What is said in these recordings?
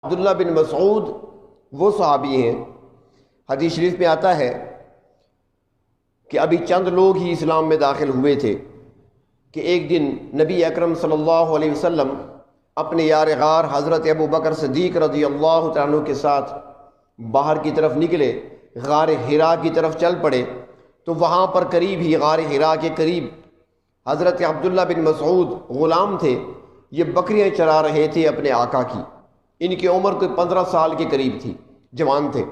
عبداللہ بن مسعود وہ صحابی ہیں، حدیث شریف میں آتا ہے کہ ابھی چند لوگ ہی اسلام میں داخل ہوئے تھے کہ ایک دن نبی اکرم صلی اللہ علیہ وسلم اپنے یار غار حضرت ابو بکر صدیق رضی اللہ تعالیٰ عنہ کے ساتھ باہر کی طرف نکلے، غار حرا کی طرف چل پڑے تو وہاں پر قریب ہی غار حرا کے قریب حضرت عبداللہ بن مسعود غلام تھے، یہ بکریاں چرا رہے تھے اپنے آقا کی۔ ان کی عمر کوئی 15 سال کے قریب تھی، جوان تھے۔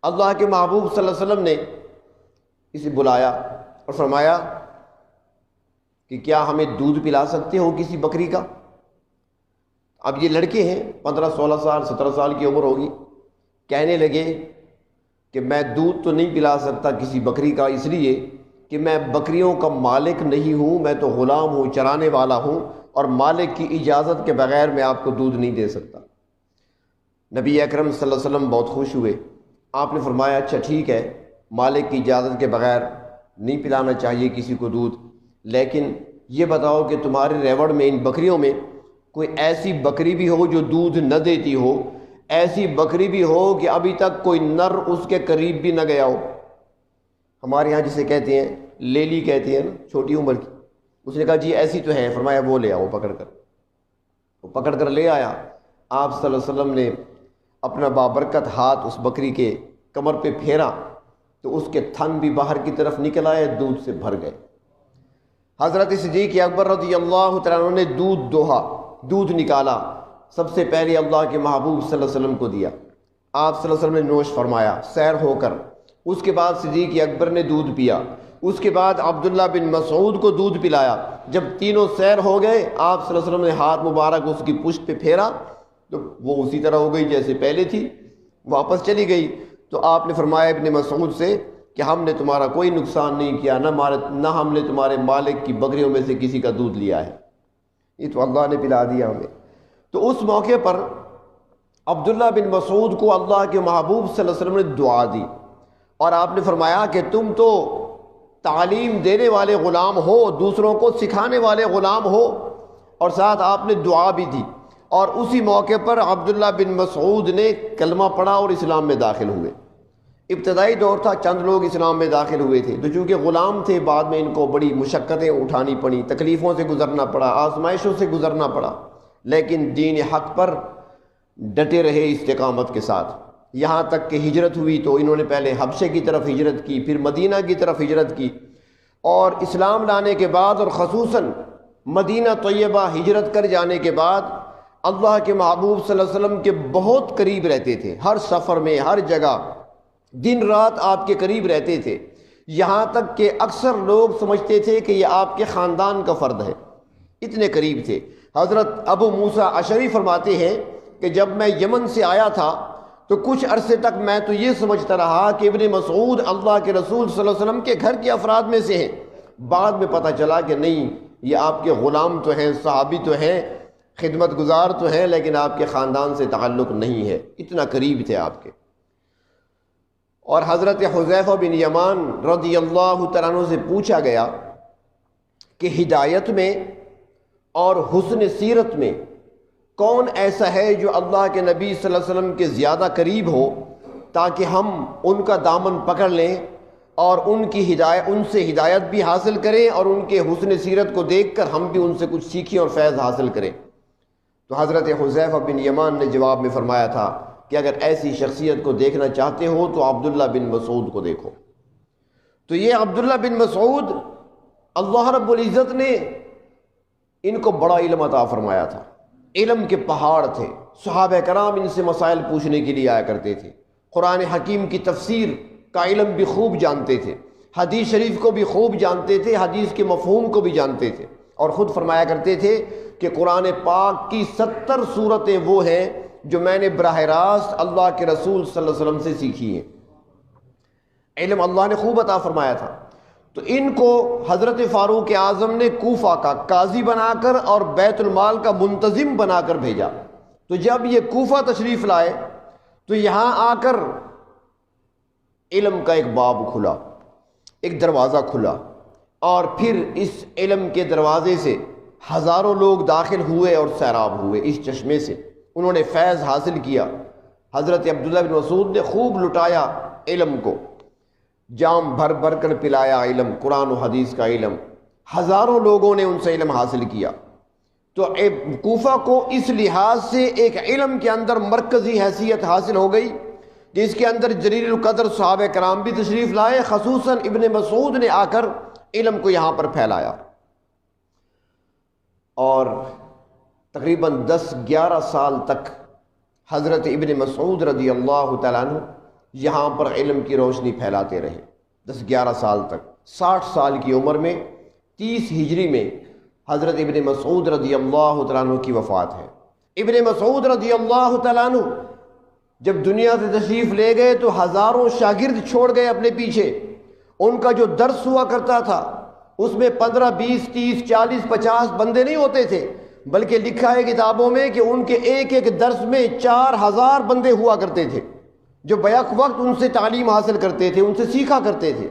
اللہ کے محبوب صلی اللہ علیہ وسلم نے اسے بلایا اور فرمایا کہ کیا ہمیں دودھ پلا سکتے ہو کسی بکری کا؟ اب یہ لڑکے ہیں، 15 16 سال 17 سال کی عمر ہوگی، کہنے لگے کہ میں دودھ تو نہیں پلا سکتا کسی بکری کا، اس لیے کہ میں بکریوں کا مالک نہیں ہوں، میں تو غلام ہوں، چرانے والا ہوں، اور مالک کی اجازت کے بغیر میں آپ کو دودھ نہیں دے سکتا۔ نبی اکرم صلی اللہ علیہ وسلم بہت خوش ہوئے، آپ نے فرمایا اچھا ٹھیک ہے، مالک کی اجازت کے بغیر نہیں پلانا چاہیے کسی کو دودھ، لیکن یہ بتاؤ کہ تمہارے ریوڑ میں ان بکریوں میں کوئی ایسی بکری بھی ہو جو دودھ نہ دیتی ہو، ایسی بکری بھی ہو کہ ابھی تک کوئی نر اس کے قریب بھی نہ گیا ہو۔ ہمارے ہاں جسے کہتے ہیں لیلی کہتے ہیں نا، چھوٹی عمر کی۔ اس نے کہا جی ایسی تو ہے، فرمایا وہ لے آؤ پکڑ کر۔ وہ پکڑ کر لے آیا، آپ صلی اللہ علیہ وسلم نے اپنا بابرکت ہاتھ اس بکری کے کمر پہ پھیرا تو اس کے تھن بھی باہر کی طرف نکل آئے، دودھ سے بھر گئے۔ حضرت صدیق اکبر رضی اللہ تعالیٰ عنہ نے دودھ دوہا، دودھ نکالا، سب سے پہلے اللہ کے محبوب صلی اللہ علیہ وسلم کو دیا۔ آپ صلی اللہ علیہ وسلم نے نوش فرمایا سیر ہو کر۔ اس کے بعد صدیق اکبر نے دودھ پیا، اس کے بعد عبداللہ بن مسعود کو دودھ پلایا۔ جب تینوں سیر ہو گئے، آپ صلی اللہ علیہ وسلم نے ہاتھ مبارک اس کی پشت پہ پھیرا تو وہ اسی طرح ہو گئی جیسے پہلے تھی، واپس چلی گئی۔ تو آپ نے فرمایا ابن مسعود سے کہ ہم نے تمہارا کوئی نقصان نہیں کیا، نہ ہم نے تمہارے مالک کی بکریوں میں سے کسی کا دودھ لیا ہے، یہ تو اللہ نے پلا دیا ہمیں۔ تو اس موقع پر عبداللہ بن مسعود کو اللہ کے محبوب صلی اللہ علیہ وسلم نے دعا دی، اور آپ نے فرمایا کہ تم تو تعلیم دینے والے غلام ہو، دوسروں کو سکھانے والے غلام ہو، اور ساتھ آپ نے دعا بھی دی۔ اور اسی موقع پر عبداللہ بن مسعود نے کلمہ پڑھا اور اسلام میں داخل ہوئے۔ ابتدائی دور تھا، چند لوگ اسلام میں داخل ہوئے تھے، تو چونکہ غلام تھے بعد میں ان کو بڑی مشقتیں اٹھانی پڑی، تکلیفوں سے گزرنا پڑا، آزمائشوں سے گزرنا پڑا، لیکن دین حق پر ڈٹے رہے استقامت کے ساتھ، یہاں تک کہ ہجرت ہوئی تو انہوں نے پہلے حبشے کی طرف ہجرت کی، پھر مدینہ کی طرف ہجرت کی، اور اسلام لانے کے بعد اور خصوصاً مدینہ طیبہ ہجرت کر جانے کے بعد اللہ کے محبوب صلی اللہ علیہ وسلم کے بہت قریب رہتے تھے، ہر سفر میں، ہر جگہ، دن رات آپ کے قریب رہتے تھے، یہاں تک کہ اکثر لوگ سمجھتے تھے کہ یہ آپ کے خاندان کا فرد ہے، اتنے قریب تھے۔ حضرت ابو موسیٰ اشعری فرماتے ہیں کہ جب میں یمن سے آیا تھا تو کچھ عرصے تک میں تو یہ سمجھتا رہا کہ ابن مسعود اللہ کے رسول صلی اللہ علیہ وسلم کے گھر کے افراد میں سے ہیں، بعد میں پتہ چلا کہ نہیں، یہ آپ کے غلام تو ہیں، صحابی تو ہیں، خدمت گزار تو ہیں، لیکن آپ کے خاندان سے تعلق نہیں ہے، اتنا قریب تھے آپ کے۔ اور حضرت حذیفہ بن یمان رضی اللہ تعالیٰ عنہ سے پوچھا گیا کہ ہدایت میں اور حسن سیرت میں کون ایسا ہے جو اللہ کے نبی صلی اللہ علیہ وسلم کے زیادہ قریب ہو، تاکہ ہم ان کا دامن پکڑ لیں اور ان سے ہدایت بھی حاصل کریں، اور ان کے حسن سیرت کو دیکھ کر ہم بھی ان سے کچھ سیکھیں اور فیض حاصل کریں۔ تو حضرت حذیفہ بن یمان نے جواب میں فرمایا تھا کہ اگر ایسی شخصیت کو دیکھنا چاہتے ہو تو عبداللہ بن مسعود کو دیکھو۔ تو یہ عبداللہ بن مسعود، اللہ رب العزت نے ان کو بڑا علم عطا فرمایا تھا، علم کے پہاڑ تھے، صحابہ کرام ان سے مسائل پوچھنے کے لیے آیا کرتے تھے، قرآن حکیم کی تفسیر کا علم بھی خوب جانتے تھے، حدیث شریف کو بھی خوب جانتے تھے، حدیث کے مفہوم کو بھی جانتے تھے، اور خود فرمایا کرتے تھے کہ قرآن پاک کی 70 سورتیں وہ ہیں جو میں نے براہ راست اللہ کے رسول صلی اللہ علیہ وسلم سے سیکھی ہیں۔ علم اللہ نے خوب عطا فرمایا تھا۔ تو ان کو حضرت فاروق اعظم نے کوفہ کا قاضی بنا کر اور بیت المال کا منتظم بنا کر بھیجا۔ تو جب یہ کوفہ تشریف لائے تو یہاں آ کر علم کا ایک باب کھلا، ایک دروازہ کھلا، اور پھر اس علم کے دروازے سے ہزاروں لوگ داخل ہوئے اور سیراب ہوئے اس چشمے سے، انہوں نے فیض حاصل کیا۔ حضرت عبداللہ بن مسعود نے خوب لٹایا علم کو، جام بھر بھر کر پلایا علم، قرآن و حدیث کا علم، ہزاروں لوگوں نے ان سے علم حاصل کیا۔ تو کوفہ کو اس لحاظ سے ایک علم کے اندر مرکزی حیثیت حاصل ہو گئی کہ اس کے اندر جلیل القدر صحابہ کرام بھی تشریف لائے، خصوصاً ابن مسعود نے آ کر علم کو یہاں پر پھیلایا، اور تقریباً 10-11 سال تک حضرت ابن مسعود رضی اللہ تعالیٰ عنہ یہاں پر علم کی روشنی پھیلاتے رہے۔ 10-11 سال تک، 60 سال کی عمر میں 30 ہجری میں حضرت ابن مسعود رضی اللہ تعالیٰ عنہ کی وفات ہے۔ ابن مسعود رضی اللہ تعالیٰ عنہ جب دنیا سے تشریف لے گئے تو ہزاروں شاگرد چھوڑ گئے اپنے پیچھے۔ ان کا جو درس ہوا کرتا تھا اس میں 15, 20, 30, 40, 50 بندے نہیں ہوتے تھے، بلکہ لکھا ہے کتابوں میں کہ ان کے ایک ایک درس میں 4000 بندے ہوا کرتے تھے جو بیک وقت ان سے تعلیم حاصل کرتے تھے، ان سے سیکھا کرتے تھے۔